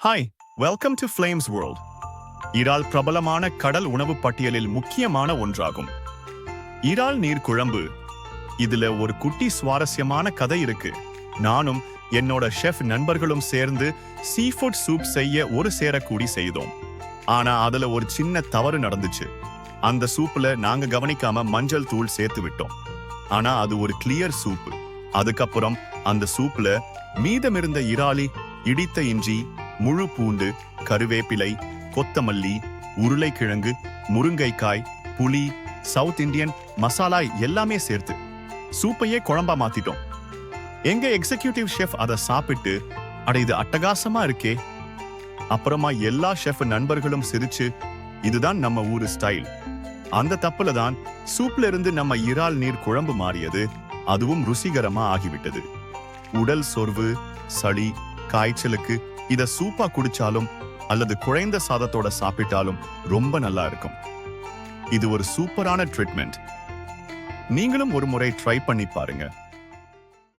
Hi, welcome to flames world. இறால் பிரபலமான கடல் உணவு பட்டியலில் முக்கியமான ஒன்றாகும். இறால் நீர் குழம்பு. இதுல ஒரு குட்டி சுவாரஸ்யமான கதை இருக்கு. நானும் என்னோட ஷெஃப் நண்பர்களும் சேர்ந்து சீஃபுட் சூப் செய்ய ஒரு சேரக்கூடி செய்தோம். ஆனா அதுல ஒரு சின்ன தவறு நடந்துச்சு. அந்த சூப்ல நாங்க கவனிக்காம மஞ்சள் தூள் சேர்த்து விட்டோம். ஆனா அது ஒரு கிளியர் சூப். அதுக்கப்புறம் அந்த சூப்ல மீதமிருந்த இறாலி, இடித்த இஞ்சி, முழு பூண்டு, கருவேப்பிலை, கொத்தமல்லி, உருளைக்கிழங்கு, முருங்கைக்காய், புளி, சவுத் இந்தியன் மசாலா எல்லாமே சேர்த்து சூப்பையே குழம்பா மாத்திட்டோம். எங்க எக்ஸிகியூட்டிவ் ஷெஃப் அதை சாப்பிட்டு, அட இது அட்டகாசமா இருக்கே. அப்புறமா எல்லா ஷெஃப் நண்பர்களும் சிரிச்சு, இதுதான் நம்ம ஊரு ஸ்டைல். அந்த தப்புல தான் சூப்ல இருந்து நம்ம இறால் நீர் குழம்பு மாறியது. அதுவும் ருசிகரமா ஆகிவிட்டது. உடல் சோர்வு, சளி, காய்ச்சலுக்கு இத சூப்பா குடிச்சாலும் அல்லது குழைந்த சாதத்தோட சாப்பிட்டாலும் ரொம்ப நல்லா இருக்கும். இது ஒரு சூப்பரான ட்ரீட்மெண்ட். நீங்களும் ஒரு முறை ட்ரை பண்ணி பாருங்க.